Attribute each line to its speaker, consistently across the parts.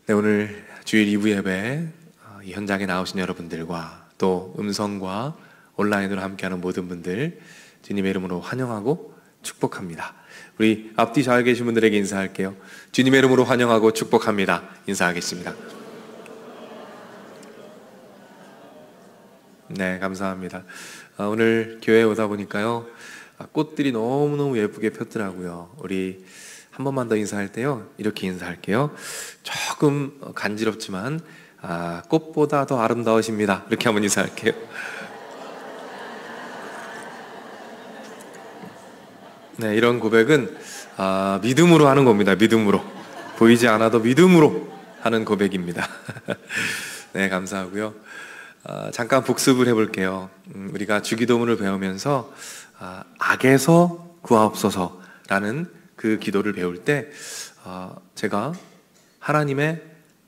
Speaker 1: 네, 오늘 주일 2부 예배 이 현장에 나오신 여러분들과 또 음성과 온라인으로 함께하는 모든 분들 주님의 이름으로 환영하고 축복합니다. 우리 앞뒤 잘 계신 분들에게 인사할게요. 주님의 이름으로 환영하고 축복합니다. 인사하겠습니다. 네, 감사합니다. 오늘 교회에 오다 보니까요, 꽃들이 너무너무 예쁘게 폈더라고요. 우리 한 번만 더 인사할 때요, 이렇게 인사할게요. 조금 간지럽지만 꽃보다 더 아름다우십니다. 이렇게 한번 인사할게요. 네, 이런 고백은 믿음으로 하는 겁니다. 믿음으로. 보이지 않아도 믿음으로 하는 고백입니다. 네, 감사하고요. 잠깐 복습을 해볼게요. 우리가 주기도문을 배우면서 악에서 구하옵소서라는 그 기도를 배울 때 제가 하나님의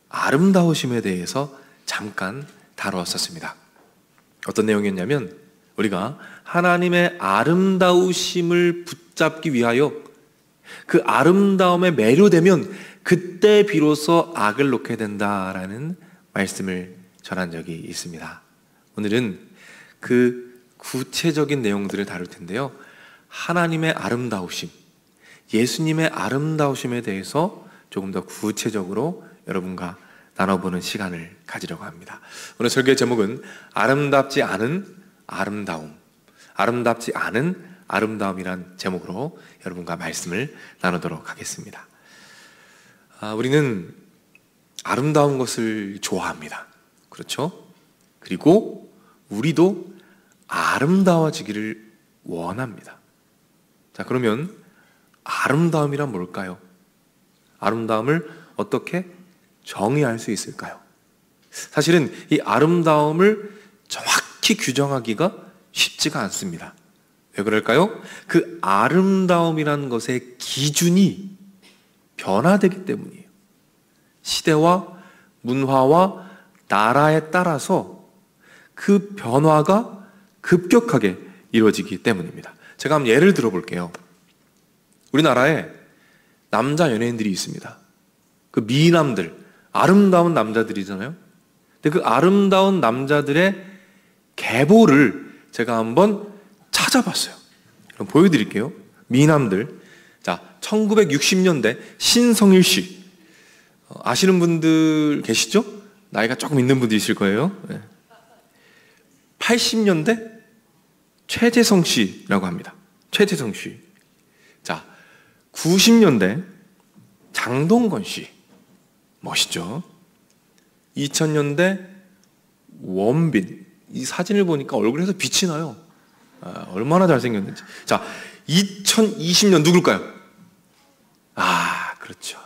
Speaker 1: 아름다우심에 대해서 잠깐 다루었었습니다. 어떤 내용이었냐면, 우리가 하나님의 아름다우심을 붙잡기 위하여 그 아름다움에 매료되면 그때 비로소 악을 놓게 된다라는 말씀을 전한 적이 있습니다. 오늘은 그 구체적인 내용들을 다룰 텐데요, 하나님의 아름다우심, 예수님의 아름다우심에 대해서 조금 더 구체적으로 여러분과 나눠보는 시간을 가지려고 합니다. 오늘 설교의 제목은 아름답지 않은 아름다움, 아름답지 않은 아름다움이란 제목으로 여러분과 말씀을 나누도록 하겠습니다. 우리는 아름다운 것을 좋아합니다. 그렇죠? 그리고 우리도 아름다워지기를 원합니다. 자, 그러면 아름다움이란 뭘까요? 아름다움을 어떻게 정의할 수 있을까요? 사실은 이 아름다움을 정확히 규정하기가 쉽지가 않습니다. 왜 그럴까요? 그 아름다움이라는 것의 기준이 변화되기 때문이에요. 시대와 문화와 나라에 따라서 그 변화가 급격하게 이루어지기 때문입니다. 제가 한번 예를 들어볼게요. 우리나라에 남자 연예인들이 있습니다. 그 미남들, 아름다운 남자들이잖아요. 근데 그 아름다운 남자들의 계보를 제가 한번 찾아봤어요. 그럼 보여드릴게요. 미남들. 자, 1960년대 신성일 씨. 아시는 분들 계시죠? 나이가 조금 있는 분도 있을 거예요. 네. 80년대 최재성 씨라고 합니다. 최재성 씨. 자, 90년대 장동건 씨. 멋있죠? 2000년대 원빈. 이 사진을 보니까 얼굴에서 빛이 나요. 얼마나 잘생겼는지. 자, 2020년 누굴까요? 그렇죠.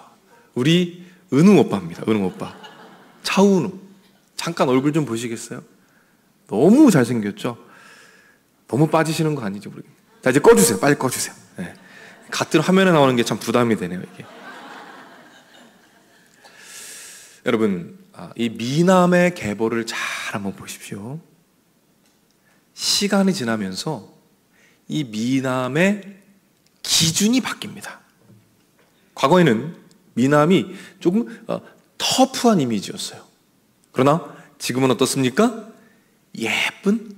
Speaker 1: 우리 은웅 오빠입니다. 은웅 오빠. 차은우. 잠깐 얼굴 좀 보시겠어요? 너무 잘생겼죠? 너무 빠지시는 거 아니죠? 모르겠네요. 자, 이제 꺼주세요. 빨리 꺼주세요. 네. 같은 화면에 나오는 게 참 부담이 되네요, 이게. 여러분, 이 미남의 계보를 잘 한번 보십시오. 시간이 지나면서 이 미남의 기준이 바뀝니다. 과거에는 미남이 조금 터프한 이미지였어요. 그러나 지금은 어떻습니까? 예쁜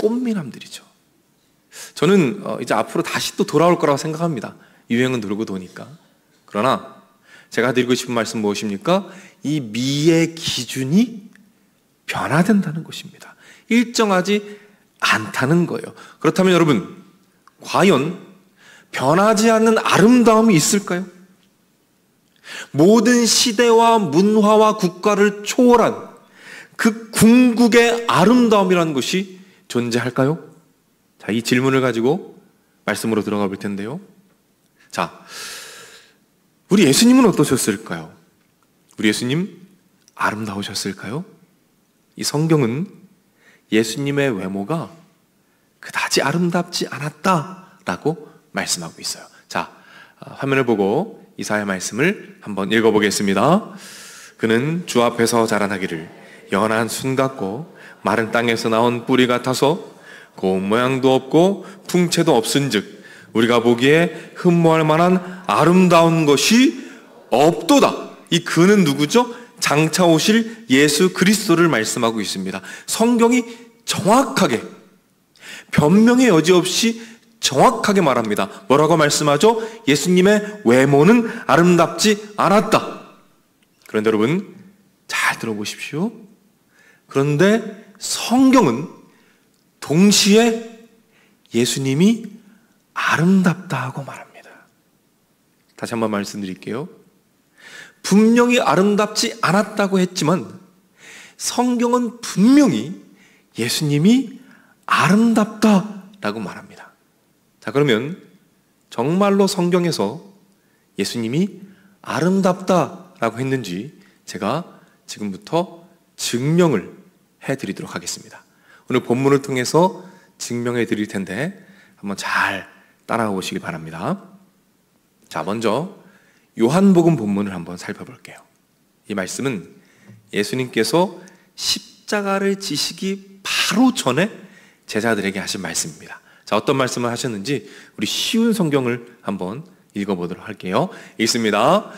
Speaker 1: 꽃미남들이죠. 저는 이제 앞으로 다시 또 돌아올 거라고 생각합니다. 유행은 돌고 도니까. 그러나 제가 드리고 싶은 말씀 무엇입니까? 이 미의 기준이 변화된다는 것입니다. 일정하지 않다는 거예요. 그렇다면 여러분, 과연 변하지 않는 아름다움이 있을까요? 모든 시대와 문화와 국가를 초월한 그 궁극의 아름다움이라는 것이 존재할까요? 자, 이 질문을 가지고 말씀으로 들어가 볼 텐데요. 자, 우리 예수님은 어떠셨을까요? 우리 예수님 아름다우셨을까요? 이 성경은 예수님의 외모가 그다지 아름답지 않았다라고 말씀하고 있어요. 자, 화면을 보고 이사야 말씀을 한번 읽어보겠습니다. 그는 주 앞에서 자라나기를 연한 순 같고 마른 땅에서 나온 뿌리 같아서 고운 모양도 없고 풍채도 없은즉 우리가 보기에 흠모할 만한 아름다운 것이 없도다. 이 그는 누구죠? 장차 오실 예수 그리스도를 말씀하고 있습니다. 성경이 정확하게, 변명의 여지 없이 정확하게 말합니다. 뭐라고 말씀하죠? 예수님의 외모는 아름답지 않았다. 그런데 여러분, 잘 들어보십시오. 그런데 성경은 동시에 예수님이 아름답다 하고 말합니다. 다시 한번 말씀드릴게요. 분명히 아름답지 않았다고 했지만 성경은 분명히 예수님이 아름답다라고 말합니다. 자, 그러면 정말로 성경에서 예수님이 아름답다라고 했는지 제가 지금부터 증명을 해드리도록 하겠습니다. 오늘 본문을 통해서 증명해 드릴 텐데 한번 잘 따라가 보시기 바랍니다. 자, 먼저 요한복음 본문을 한번 살펴볼게요. 이 말씀은 예수님께서 십자가를 지시기 바로 전에 제자들에게 하신 말씀입니다. 자, 어떤 말씀을 하셨는지 우리 쉬운 성경을 한번 읽어보도록 할게요. 읽습니다.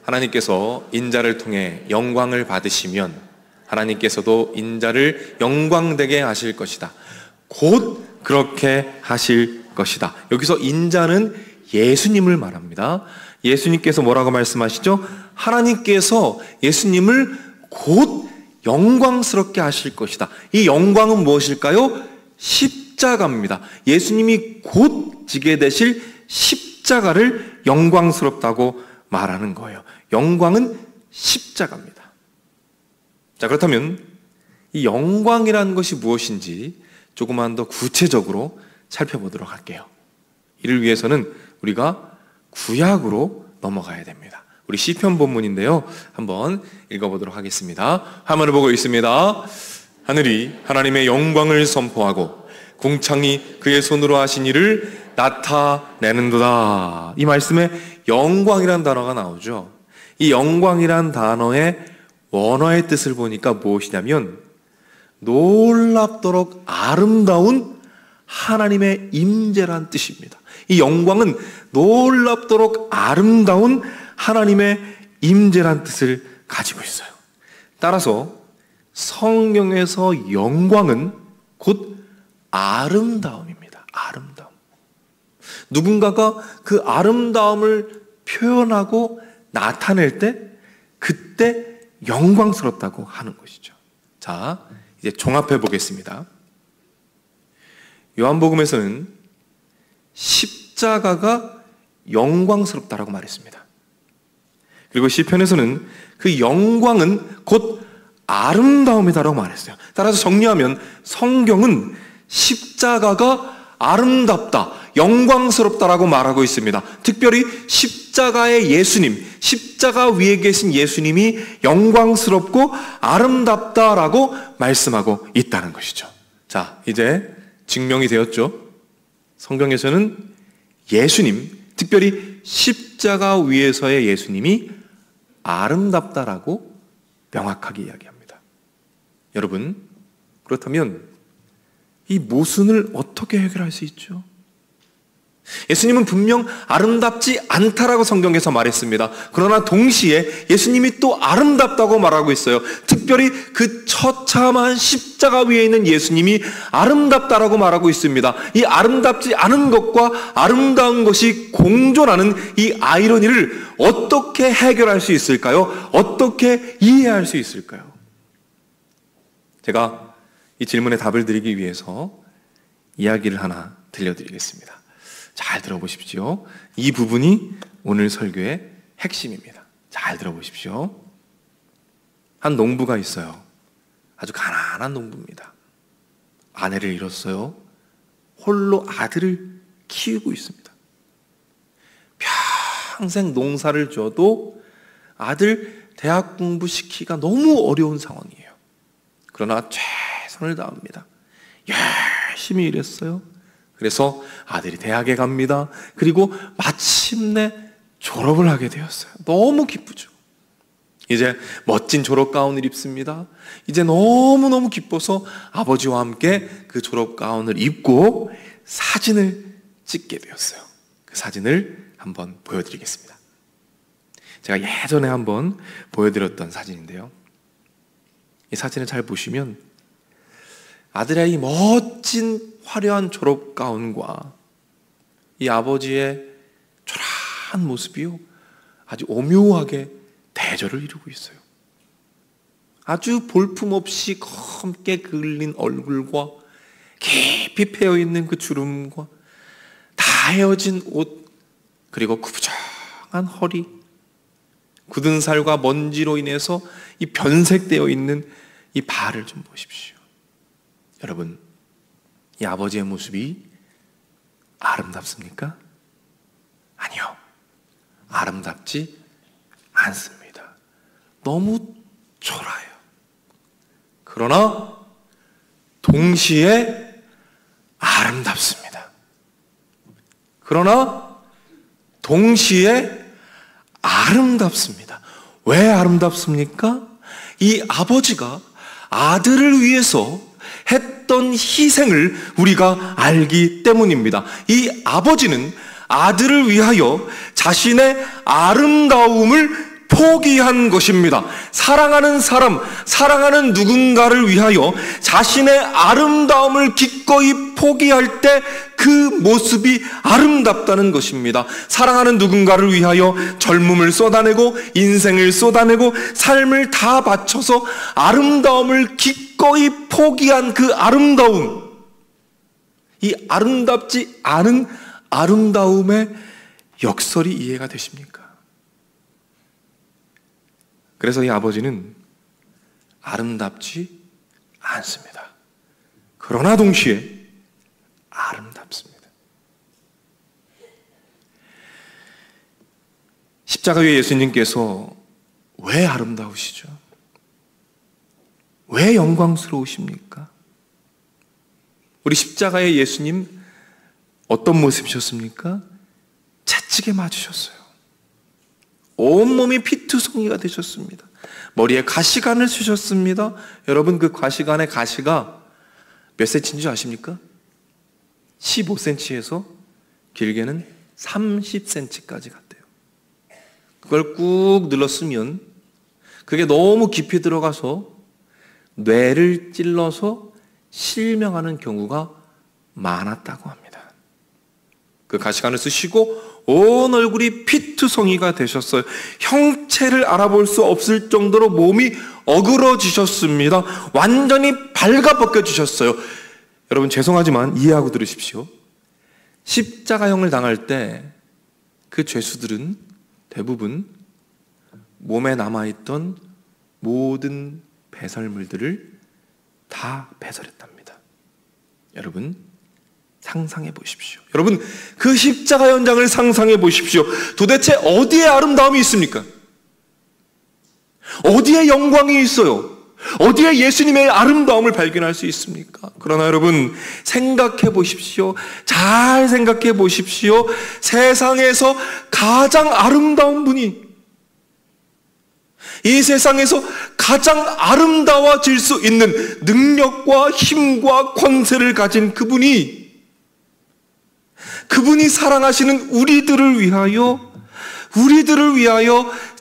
Speaker 1: 하나님께서 인자를 통해 영광을 받으시면 하나님께서도 인자를 영광되게 하실 것이다. 곧 그렇게 하실 것이다. 여기서 인자는 예수님을 말합니다. 예수님께서 뭐라고 말씀하시죠? 하나님께서 예수님을 곧 영광스럽게 하실 것이다. 이 영광은 무엇일까요? 십자가입니다. 예수님이 곧 지게 되실 십자가를 영광스럽다고 말하는 거예요. 영광은 십자가입니다. 자, 그렇다면 이 영광이라는 것이 무엇인지 조금만 더 구체적으로 살펴보도록 할게요. 이를 위해서는 우리가 구약으로 넘어가야 됩니다. 우리 시편 본문인데요, 한번 읽어보도록 하겠습니다. 화면을 보고 있습니다. 하늘이 하나님의 영광을 선포하고 궁창이 그의 손으로 하신 일을 나타내는도다. 이 말씀에 영광이란 단어가 나오죠. 이 영광이란 단어의 원어의 뜻을 보니까 무엇이냐면 놀랍도록 아름다운 하나님의 임재란 뜻입니다. 이 영광은 놀랍도록 아름다운 하나님의 임재란 뜻을 가지고 있어요. 따라서 성경에서 영광은 곧 아름다움입니다. 아름다움. 누군가가 그 아름다움을 표현하고 나타낼 때 그때 영광스럽다고 하는 것이죠. 자, 이제 종합해 보겠습니다. 요한복음에서는 십자가가 영광스럽다라고 말했습니다. 그리고 시편에서는 그 영광은 곧 아름다움이다라고 말했어요. 따라서 정리하면 성경은 십자가가 아름답다, 영광스럽다라고 말하고 있습니다. 특별히 십자가의 예수님, 십자가 위에 계신 예수님이 영광스럽고 아름답다라고 말씀하고 있다는 것이죠. 자, 이제 증명이 되었죠. 성경에서는 예수님, 특별히 십자가 위에서의 예수님이 아름답다라고 명확하게 이야기합니다. 여러분, 그렇다면 이 모순을 어떻게 해결할 수 있죠? 예수님은 분명 아름답지 않다라고 성경에서 말했습니다. 그러나 동시에 예수님이 또 아름답다고 말하고 있어요. 특별히 그 처참한 십자가 위에 있는 예수님이 아름답다라고 말하고 있습니다. 이 아름답지 않은 것과 아름다운 것이 공존하는 이 아이러니를 어떻게 해결할 수 있을까요? 어떻게 이해할 수 있을까요? 제가 이 질문에 답을 드리기 위해서 이야기를 하나 들려드리겠습니다. 잘 들어보십시오. 이 부분이 오늘 설교의 핵심입니다. 잘 들어보십시오. 한 농부가 있어요. 아주 가난한 농부입니다. 아내를 잃었어요. 홀로 아들을 키우고 있습니다. 평생 농사를 져도 아들 대학 공부시키기가 너무 어려운 상황이에요. 그러나 최선을 다합니다. 열심히 일했어요. 그래서 아들이 대학에 갑니다. 그리고 마침내 졸업을 하게 되었어요. 너무 기쁘죠. 이제 멋진 졸업 가운을 입습니다. 이제 너무너무 기뻐서 아버지와 함께 그 졸업 가운을 입고 사진을 찍게 되었어요. 그 사진을 한번 보여드리겠습니다. 제가 예전에 한번 보여드렸던 사진인데요. 이 사진을 잘 보시면 아들의 이 멋진 화려한 졸업 가운과 이 아버지의 초라한 모습이요, 아주 오묘하게 대조를 이루고 있어요. 아주 볼품없이 검게 그을린 얼굴과 깊이 패여있는 그 주름과 다 헤어진 옷, 그리고 구부정한 허리, 굳은 살과 먼지로 인해서 이 변색되어 있는 이 발을 좀 보십시오. 여러분, 이 아버지의 모습이 아름답습니까? 아니요, 아름답지 않습니다. 너무 초라해요. 그러나 동시에 아름답습니다. 그러나 동시에 아름답습니다. 왜 아름답습니까? 이 아버지가 아들을 위해서 했던 희생을 우리가 알기 때문입니다. 이 아버지는 아들을 위하여 자신의 아름다움을 포기한 것입니다. 사랑하는 사람, 사랑하는 누군가를 위하여 자신의 아름다움을 기꺼이 포기할 때 그 모습이 아름답다는 것입니다. 사랑하는 누군가를 위하여 젊음을 쏟아내고 인생을 쏟아내고 삶을 다 바쳐서 아름다움을 기꺼이 포기한 그 아름다움, 이 아름답지 않은 아름다움의 역설이 이해가 되십니까? 그래서 이 아버지는 아름답지 않습니다. 그러나 동시에 아름답습니다. 십자가 위에 예수님께서 왜 아름다우시죠? 왜 영광스러우십니까? 우리 십자가의 예수님 어떤 모습이셨습니까? 채찍에 맞으셨어요. 온몸이 피투성이가 되셨습니다. 머리에 가시관을 쓰셨습니다. 여러분, 그 가시관의 가시가 몇 센치인 줄 아십니까? 15cm에서 길게는 30cm까지 갔대요. 그걸 꾹 눌렀으면 그게 너무 깊이 들어가서 뇌를 찔러서 실명하는 경우가 많았다고 합니다. 그 가시관을 쓰시고 온 얼굴이 피투성이가 되셨어요. 형체를 알아볼 수 없을 정도로 몸이 어그러지셨습니다. 완전히 발가벗겨지셨어요. 여러분, 죄송하지만 이해하고 들으십시오. 십자가형을 당할 때 그 죄수들은 대부분 몸에 남아있던 모든 배설물들을 다 배설했답니다. 여러분, 상상해 보십시오. 여러분, 그 십자가 현장을 상상해 보십시오. 도대체 어디에 아름다움이 있습니까? 어디에 영광이 있어요? 어디에 예수님의 아름다움을 발견할 수 있습니까? 그러나 여러분, 생각해 보십시오. 잘 생각해 보십시오. 세상에서 가장 아름다운 분이, 이 세상에서 가장 아름다워질 수 있는 능력과 힘과 권세를 가진 그분이 사랑하시는 우리들을 위하여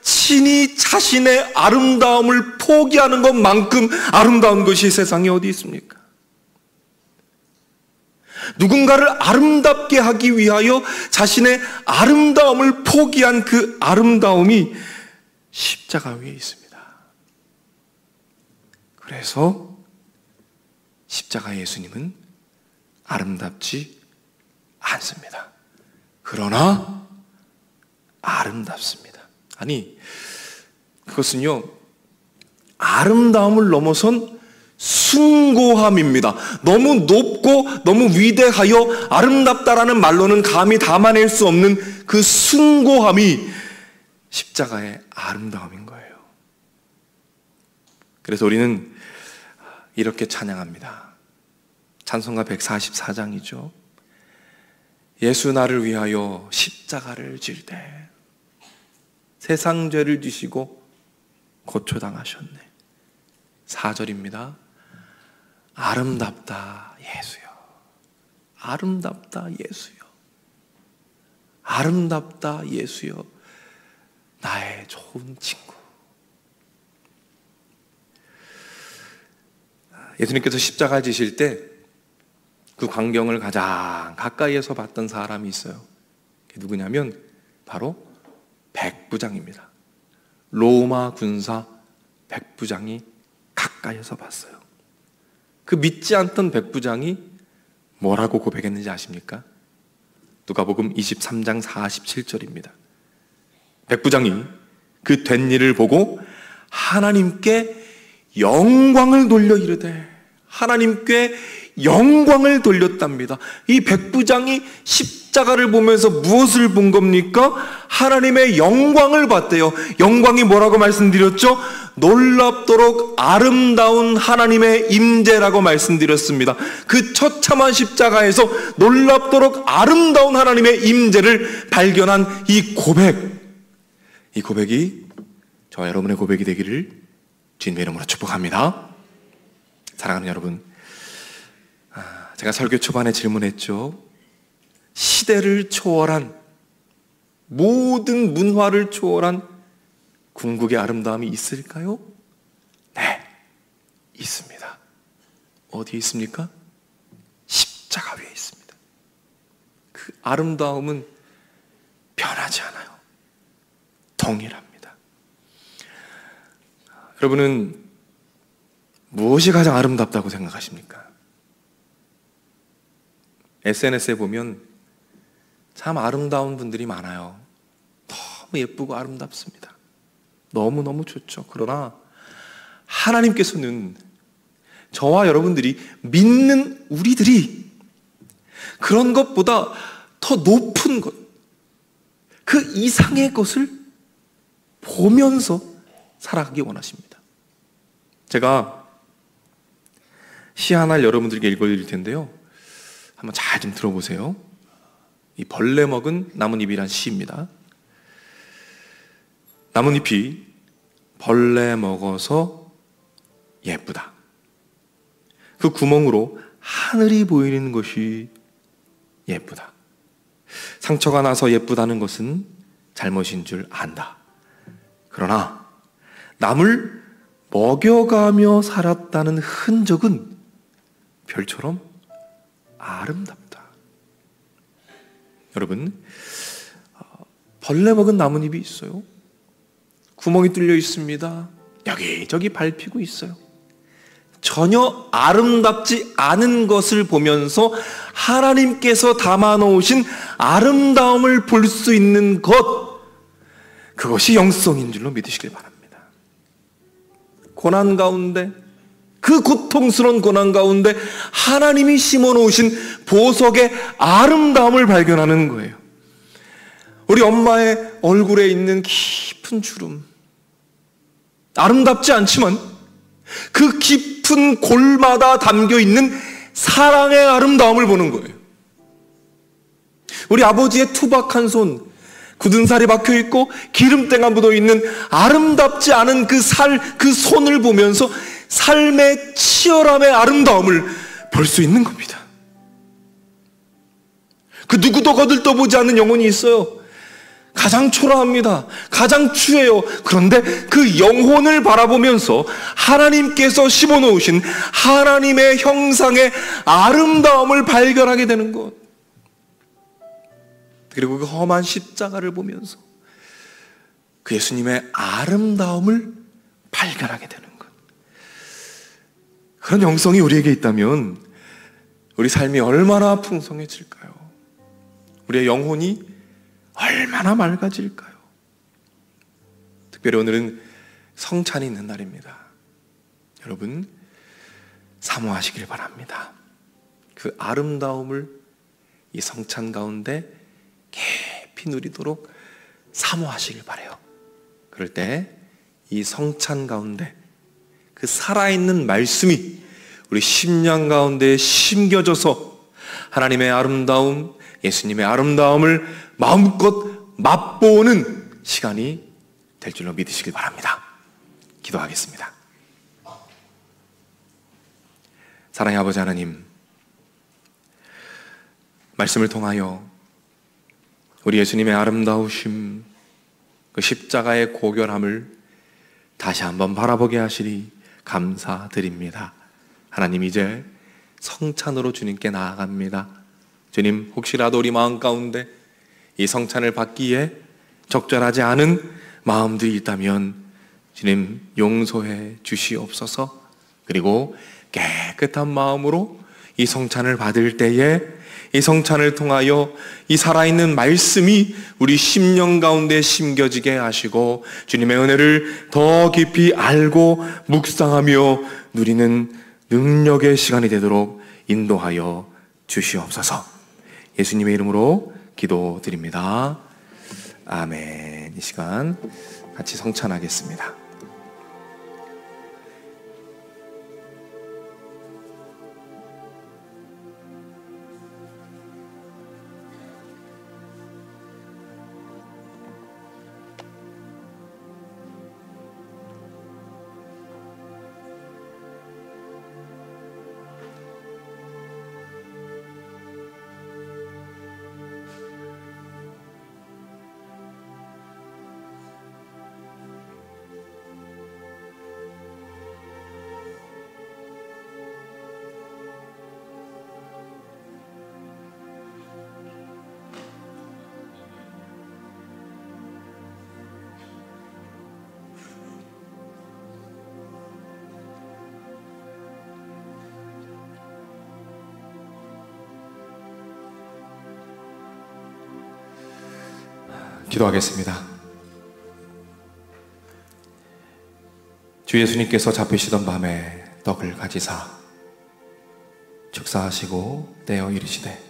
Speaker 1: 친히 자신의 아름다움을 포기하는 것만큼 아름다운 것이 세상에 어디 있습니까? 누군가를 아름답게 하기 위하여 자신의 아름다움을 포기한 그 아름다움이 십자가 위에 있습니다. 그래서 십자가 예수님은 아름답지 않습니다. 그러나 아름답습니다. 아니, 그것은요, 아름다움을 넘어선 숭고함입니다. 너무 높고 너무 위대하여 아름답다라는 말로는 감히 담아낼 수 없는 그 숭고함이 십자가의 아름다움인 거예요. 그래서 우리는 이렇게 찬양합니다. 찬송가 144장이죠. 예수 나를 위하여 십자가를 질되 세상 죄를 지시고 고초당하셨네. 4절입니다. 아름답다 예수여, 아름답다 예수여, 아름답다 예수여. 나의 좋은 친구. 예수님께서 십자가 지실 때 그 광경을 가장 가까이에서 봤던 사람이 있어요. 그게 누구냐면 바로 백부장입니다. 로마 군사 백부장이 가까이에서 봤어요. 그 믿지 않던 백부장이 뭐라고 고백했는지 아십니까? 누가복음 23장 47절입니다. 백부장이 그 된 일을 보고 하나님께 영광을 돌려 이르되, 하나님께 영광을 돌렸답니다. 이 백부장이 십자가를 보면서 무엇을 본 겁니까? 하나님의 영광을 봤대요. 영광이 뭐라고 말씀드렸죠? 놀랍도록 아름다운 하나님의 임재라고 말씀드렸습니다. 그 처참한 십자가에서 놀랍도록 아름다운 하나님의 임재를 발견한 이 고백이 저와 여러분의 고백이 되기를 주님의 이름으로 축복합니다. 사랑하는 여러분, 제가 설교 초반에 질문했죠. 시대를 초월한, 모든 문화를 초월한 궁극의 아름다움이 있을까요? 네, 있습니다. 어디에 있습니까? 십자가 위에 있습니다. 그 아름다움은 변하지 않아요. 동일합니다. 여러분은 무엇이 가장 아름답다고 생각하십니까? SNS에 보면 참 아름다운 분들이 많아요. 너무 예쁘고 아름답습니다. 너무너무 좋죠. 그러나 하나님께서는 저와 여러분들이 믿는 우리들이 그런 것보다 더 높은 것, 그 이상의 것을 보면서 살아가기 원하십니다. 제가 시 하나를 여러분들께 읽어드릴 텐데요. 한번 잘 좀 들어보세요. 이 벌레 먹은 나뭇잎이란 시입니다. 나뭇잎이 벌레 먹어서 예쁘다. 그 구멍으로 하늘이 보이는 것이 예쁘다. 상처가 나서 예쁘다는 것은 잘못인 줄 안다. 그러나 남을 먹여가며 살았다는 흔적은 별처럼 아름답다. 여러분, 벌레 먹은 나뭇잎이 있어요. 구멍이 뚫려 있습니다. 여기저기 밟히고 있어요. 전혀 아름답지 않은 것을 보면서 하나님께서 담아놓으신 아름다움을 볼 수 있는 것, 그것이 영성인 줄로 믿으시길 바랍니다. 고난 가운데, 그 고통스러운 고난 가운데 하나님이 심어놓으신 보석의 아름다움을 발견하는 거예요. 우리 엄마의 얼굴에 있는 깊은 주름, 아름답지 않지만 그 깊은 골마다 담겨있는 사랑의 아름다움을 보는 거예요. 우리 아버지의 투박한 손, 굳은 살이 박혀있고 기름때가 묻어있는 아름답지 않은 그 손을 보면서 삶의 치열함의 아름다움을 볼 수 있는 겁니다. 그 누구도 거들떠보지 않는 영혼이 있어요. 가장 초라합니다. 가장 추해요. 그런데 그 영혼을 바라보면서 하나님께서 심어놓으신 하나님의 형상의 아름다움을 발견하게 되는 것. 그리고 그 험한 십자가를 보면서 그 예수님의 아름다움을 발견하게 되는 것. 그런 영성이 우리에게 있다면 우리 삶이 얼마나 풍성해질까요? 우리의 영혼이 얼마나 맑아질까요? 특별히 오늘은 성찬이 있는 날입니다. 여러분, 사모하시길 바랍니다. 그 아름다움을 이 성찬 가운데 깊이 누리도록 사모하시길 바라요. 그럴 때 이 성찬 가운데 그 살아있는 말씀이 우리 심령 가운데 심겨져서 하나님의 아름다움, 예수님의 아름다움을 마음껏 맛보는 시간이 될 줄로 믿으시길 바랍니다. 기도하겠습니다. 사랑의 아버지 하나님, 말씀을 통하여 우리 예수님의 아름다우심, 그 십자가의 고결함을 다시 한번 바라보게 하시니 감사드립니다. 하나님, 이제 성찬으로 주님께 나아갑니다. 주님, 혹시라도 우리 마음 가운데 이 성찬을 받기에 적절하지 않은 마음들이 있다면 주님 용서해 주시옵소서. 그리고 깨끗한 마음으로 이 성찬을 받을 때에 이 성찬을 통하여 이 살아있는 말씀이 우리 심령 가운데 심겨지게 하시고 주님의 은혜를 더 깊이 알고 묵상하며 누리는 능력의 시간이 되도록 인도하여 주시옵소서. 예수님의 이름으로 기도드립니다. 아멘. 이 시간 같이 성찬하겠습니다. 기도하겠습니다. 주 예수님께서 잡히시던 밤에 떡을 가지사 축사하시고 떼어 이르시되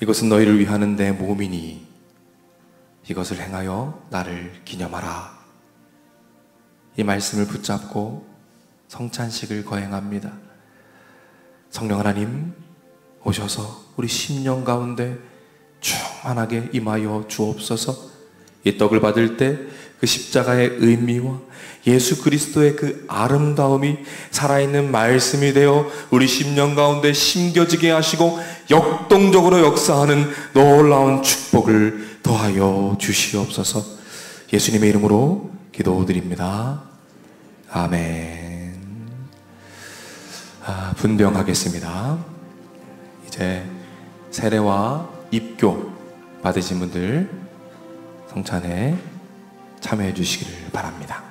Speaker 1: 이것은 너희를 위하는 내 몸이니 이것을 행하여 나를 기념하라. 이 말씀을 붙잡고 성찬식을 거행합니다. 성령 하나님 오셔서 우리 심령 가운데 충만하게 임하여 주옵소서. 이 떡을 받을 때 그 십자가의 의미와 예수 그리스도의 그 아름다움이 살아있는 말씀이 되어 우리 심령 가운데 심겨지게 하시고 역동적으로 역사하는 놀라운 축복을 더하여 주시옵소서. 예수님의 이름으로 기도드립니다. 아멘. 분병하겠습니다. 이제 세례와 입교 받으신 분들 성찬에 참여해 주시기를 바랍니다.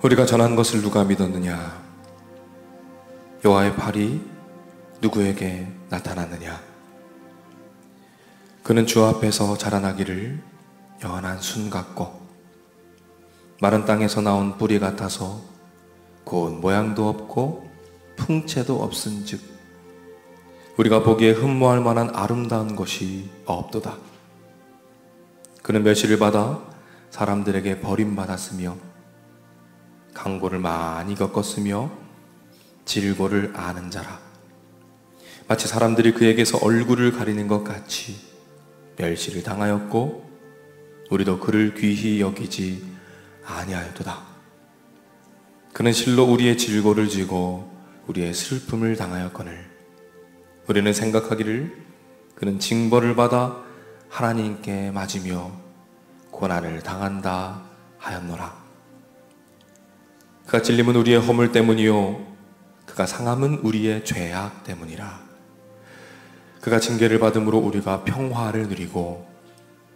Speaker 1: 우리가 전한 것을 누가 믿었느냐? 여호와의 팔이 누구에게 나타났느냐? 그는 주 앞에서 자라나기를 연한 순 같고 마른 땅에서 나온 뿌리 같아서 곧 모양도 없고 풍채도 없은즉 우리가 보기에 흠모할 만한 아름다운 것이 없도다. 그는 멸시를 받아 사람들에게 버림받았으며 강고를 많이 겪었으며 질고를 아는 자라. 마치 사람들이 그에게서 얼굴을 가리는 것 같이 멸시를 당하였고 우리도 그를 귀히 여기지 아니하였도다. 그는 실로 우리의 질고를 지고 우리의 슬픔을 당하였거늘 우리는 생각하기를 그는 징벌을 받아 하나님께 맞으며 고난을 당한다 하였노라. 그가 찔림은 우리의 허물 때문이요 그가 상함은 우리의 죄악 때문이라. 그가 징계를 받음으로 우리가 평화를 누리고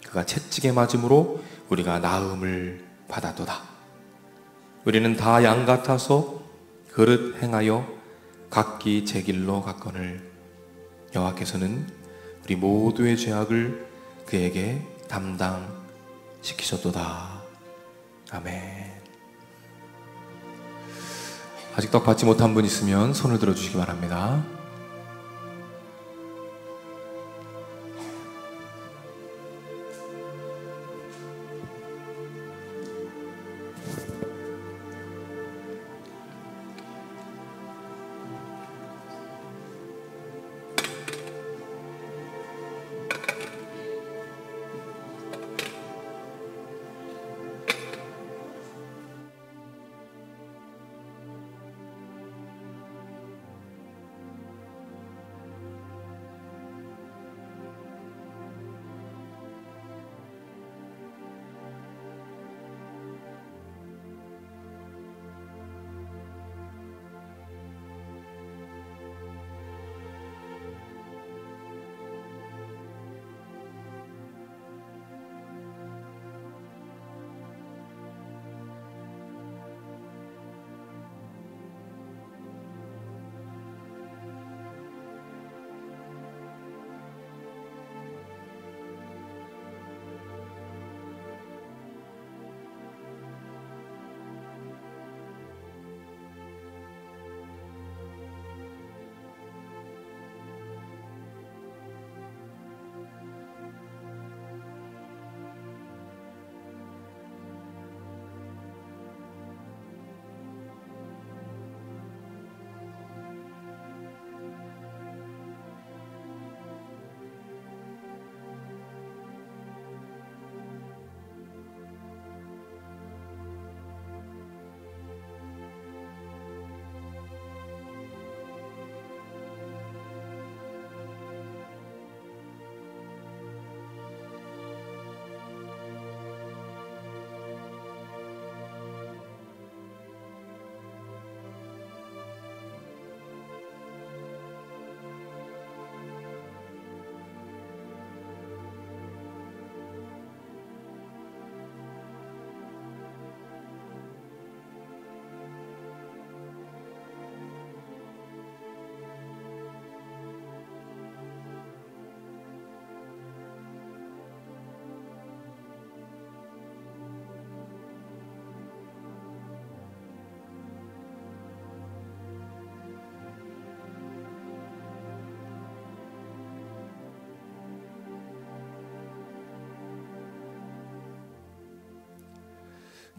Speaker 1: 그가 채찍에 맞음으로 우리가 나음을 받았도다. 우리는 다 양 같아서 그릇 행하여 각기 제 길로 갔거늘 여호와께서는 우리 모두의 죄악을 그에게 담당시키셨도다. 아멘. 아직 떡 받지 못한 분 있으면 손을 들어주시기 바랍니다.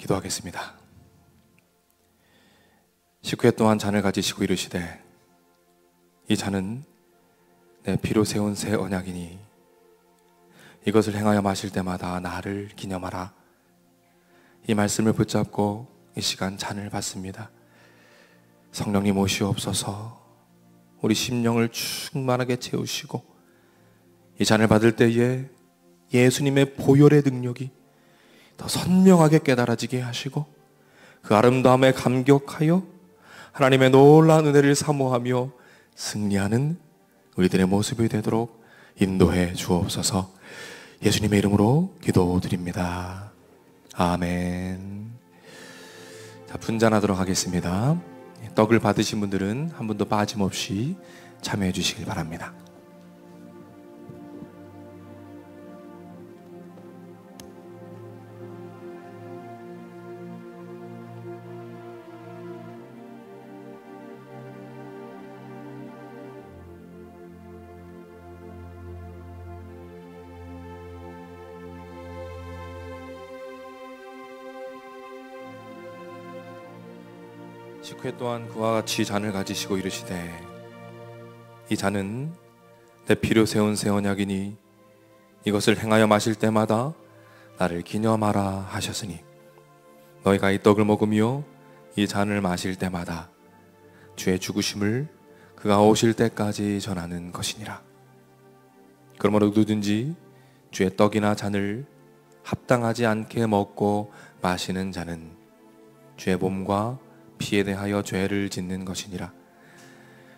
Speaker 1: 기도하겠습니다. 19회 동안 잔을 가지시고 이르시되 이 잔은 내 피로 세운 새 언약이니 이것을 행하여 마실 때마다 나를 기념하라. 이 말씀을 붙잡고 이 시간 잔을 받습니다. 성령님 오시옵소서. 우리 심령을 충만하게 채우시고 이 잔을 받을 때에 예수님의 보혈의 능력이 더 선명하게 깨달아지게 하시고 그 아름다움에 감격하여 하나님의 놀라운 은혜를 사모하며 승리하는 우리들의 모습이 되도록 인도해 주옵소서. 예수님의 이름으로 기도드립니다. 아멘. 자, 분잔하도록 하겠습니다. 떡을 받으신 분들은 한 분도 빠짐없이 참여해 주시길 바랍니다. 식후에 또한 그와 같이 잔을 가지시고 이르시되 이 잔은 내 피로 세운 새 언약이니 이것을 행하여 마실 때마다 나를 기념하라 하셨으니 너희가 이 떡을 먹으며 이 잔을 마실 때마다 주의 죽으심을 그가 오실 때까지 전하는 것이니라. 그러므로 누구든지 주의 떡이나 잔을 합당하지 않게 먹고 마시는 자는 주의 몸과 피에 대하여 죄를 짓는 것이니라.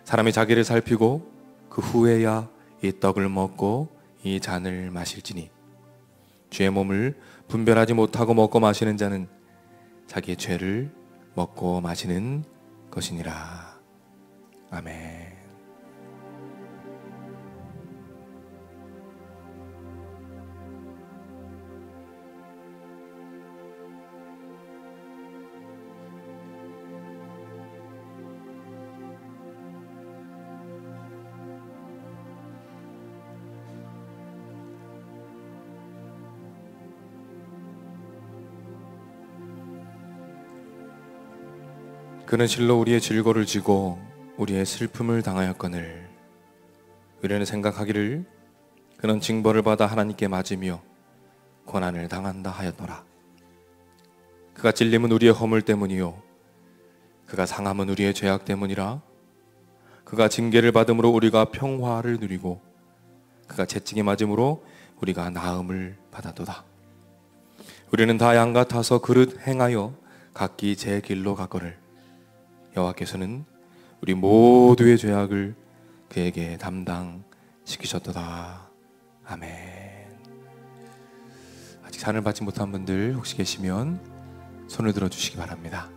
Speaker 1: 사람이 자기를 살피고 그 후에야 이 떡을 먹고 이 잔을 마실지니 주의 몸을 분별하지 못하고 먹고 마시는 자는 자기의 죄를 먹고 마시는 것이니라. 아멘. 그는 실로 우리의 질고를 지고 우리의 슬픔을 당하였거늘 우리는 생각하기를 그는 징벌을 받아 하나님께 맞으며 고난을 당한다 하였노라. 그가 찔림은 우리의 허물 때문이요 그가 상함은 우리의 죄악 때문이라. 그가 징계를 받음으로 우리가 평화를 누리고 그가 채찍에 맞음으로 우리가 나음을 받았도다. 우리는 다 양 같아서 그릇 행하여 각기 제 길로 갔거늘 여호와께서는 우리 모두의 죄악을 그에게 담당시키셨도다. 아멘. 아직 산을 받지 못한 분들 혹시 계시면 손을 들어주시기 바랍니다.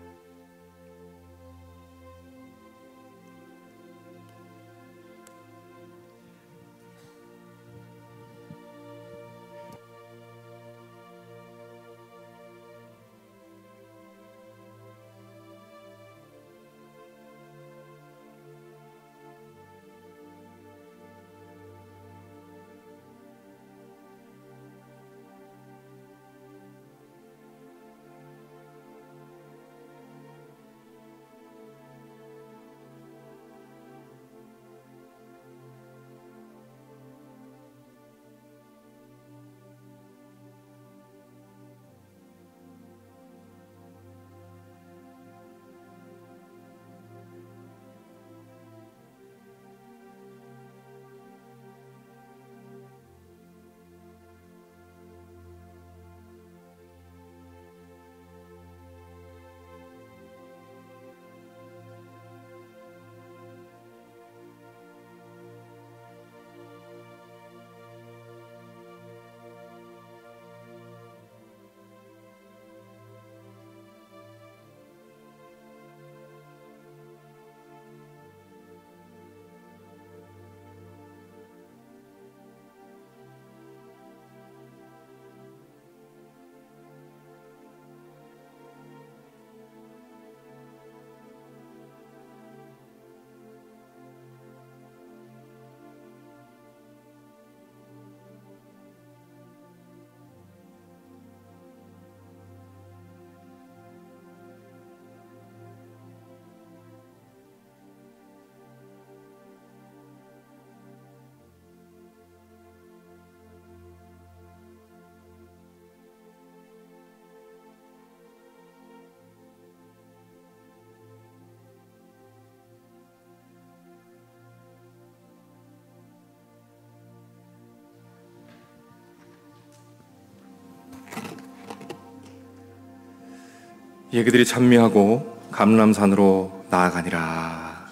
Speaker 1: 그들이 찬미하고 감람산으로 나아가니라.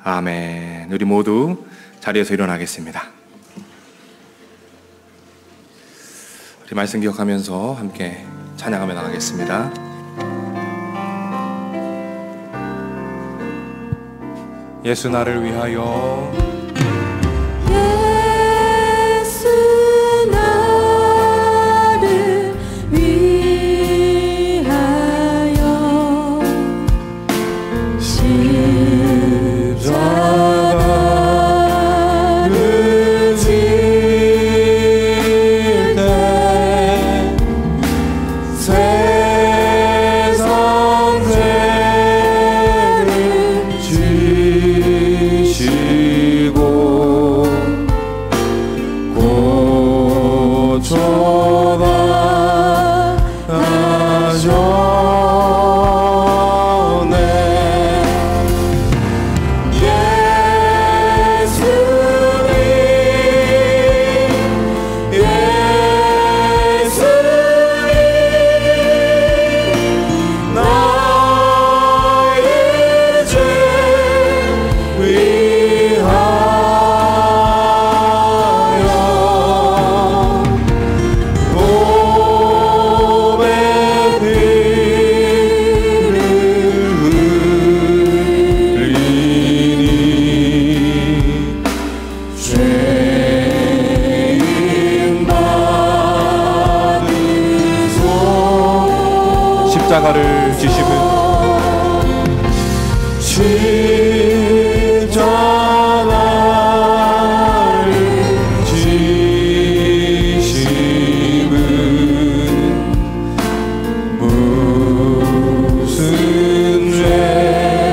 Speaker 1: 아멘. 우리 모두 자리에서 일어나겠습니다. 우리 말씀 기억하면서 함께 찬양하며 나가겠습니다. 예수 나를 위하여 십자가를 지심은 십자가를 지심은 무슨 죄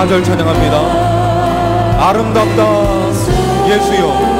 Speaker 1: 4절 찬양합니다. 아름답다 예수여.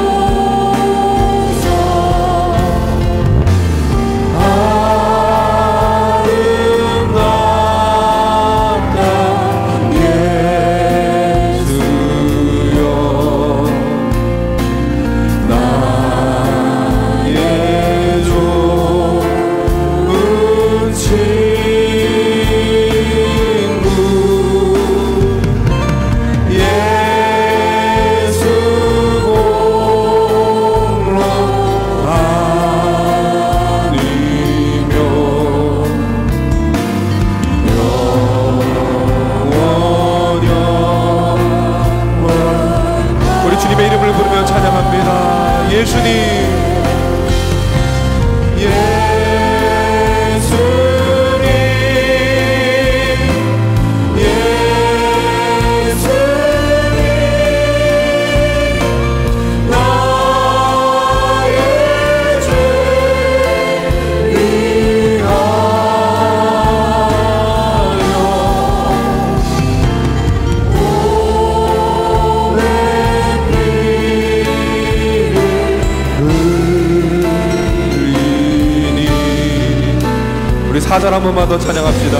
Speaker 1: 우리 4절 한 번만 더 찬양합시다.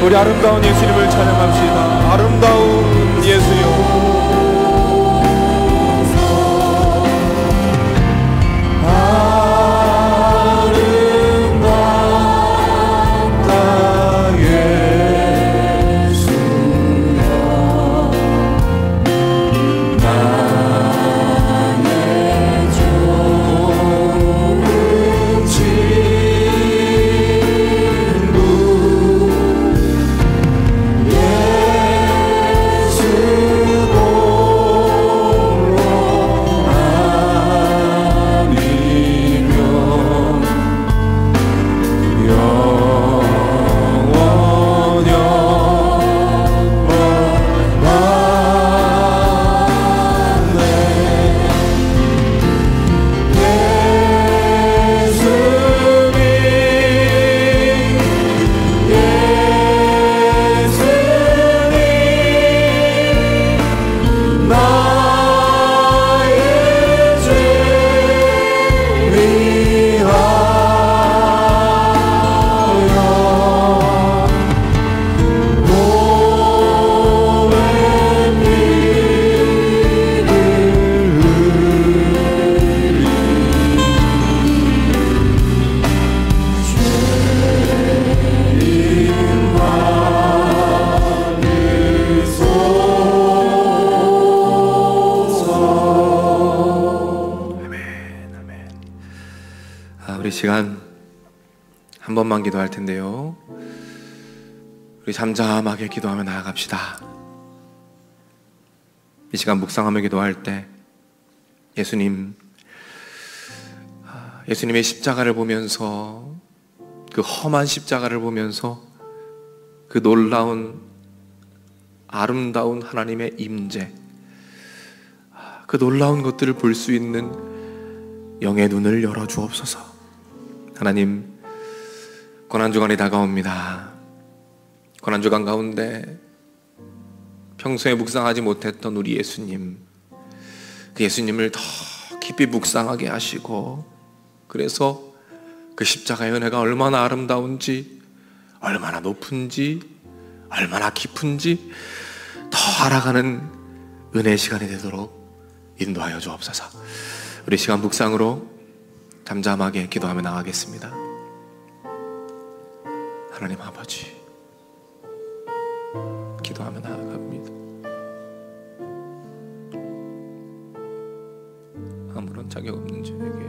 Speaker 1: 우리 아름다운 예수님을 찬양합시다. 아름다운 예수여. 우리 시간 한 번만 기도할 텐데요. 우리 잠잠하게 기도하며 나아갑시다. 이 시간 묵상하며 기도할 때 예수님의 십자가를 보면서, 그 험한 십자가를 보면서 그 놀라운 아름다운 하나님의 임재, 그 놀라운 것들을 볼 수 있는 영의 눈을 열어주옵소서. 하나님, 고난주간이 다가옵니다. 고난주간 가운데 평소에 묵상하지 못했던 우리 예수님, 그 예수님을 더 깊이 묵상하게 하시고, 그래서 그 십자가의 은혜가 얼마나 아름다운지, 얼마나 높은지, 얼마나 깊은지 더 알아가는 은혜의 시간이 되도록 인도하여 주옵소서. 우리 시간 묵상으로 잠잠하게 기도하며 나가겠습니다. 하나님 아버지, 기도하며 나아갑니다. 아무런 자격 없는 저에게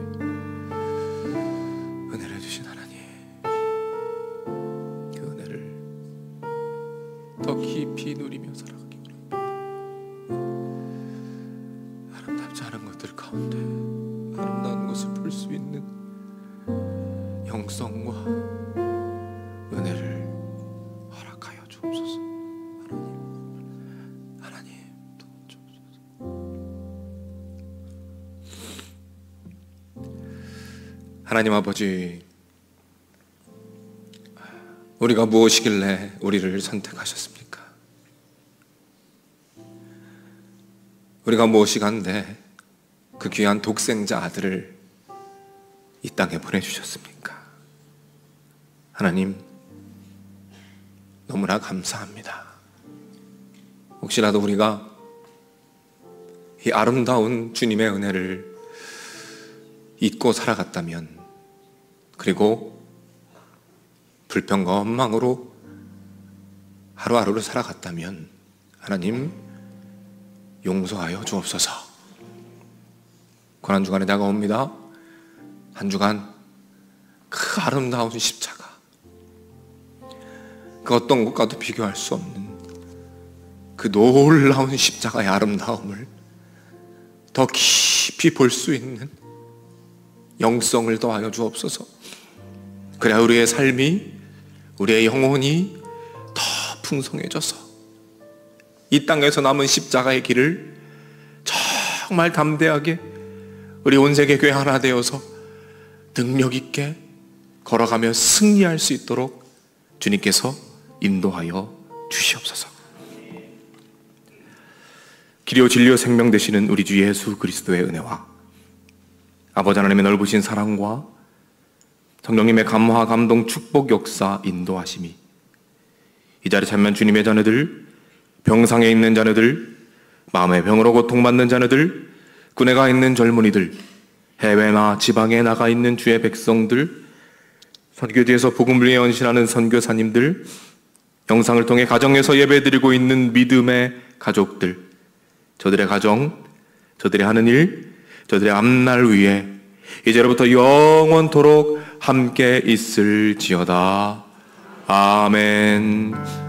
Speaker 1: 은혜를 주신 하나님, 그 은혜를 더 깊이 누리며 살아가기 원합니다. 아름답지 않은 것들 가운데 아름다운 것을 볼 수 있는 영성과 은혜를 허락하여 주옵소서. 하나님 도와주옵소서. 하나님 아버지, 우리가 무엇이길래 우리를 선택하셨습니까? 우리가 무엇이 간데 그 귀한 독생자 아들을 이 땅에 보내주셨습니까? 하나님, 너무나 감사합니다. 혹시라도 우리가 이 아름다운 주님의 은혜를 잊고 살아갔다면, 그리고 불평과 원망으로 하루하루를 살아갔다면 하나님 용서하여 주옵소서. 고난주간에 다가옵니다. 한 주간 그 아름다운 십자가, 그 어떤 것과도 비교할 수 없는 그 놀라운 십자가의 아름다움을 더 깊이 볼 수 있는 영성을 더하여 주옵소서. 그래야 우리의 삶이, 우리의 영혼이 더 풍성해져서 이 땅에서 남은 십자가의 길을 정말 담대하게 우리 온 세계 교회 하나 되어서 능력 있게 걸어가며 승리할 수 있도록 주님께서 인도하여 주시옵소서. 길이요 진리요 생명 되시는 우리 주 예수 그리스도의 은혜와 아버지 하나님의 넓으신 사랑과 성령님의 감화 감동 축복 역사 인도하심이 이 자리에 참여한 주님의 자녀들, 병상에 있는 자녀들, 마음의 병으로 고통받는 자녀들, 군에 가 있는 젊은이들, 해외나 지방에 나가 있는 주의 백성들, 선교지에서 복음을 위해 헌신하는 선교사님들, 영상을 통해 가정에서 예배드리고 있는 믿음의 가족들, 저들의 가정, 저들의 하는 일, 저들의 앞날 위에 이제로부터 영원토록 함께 있을지어다. 아멘.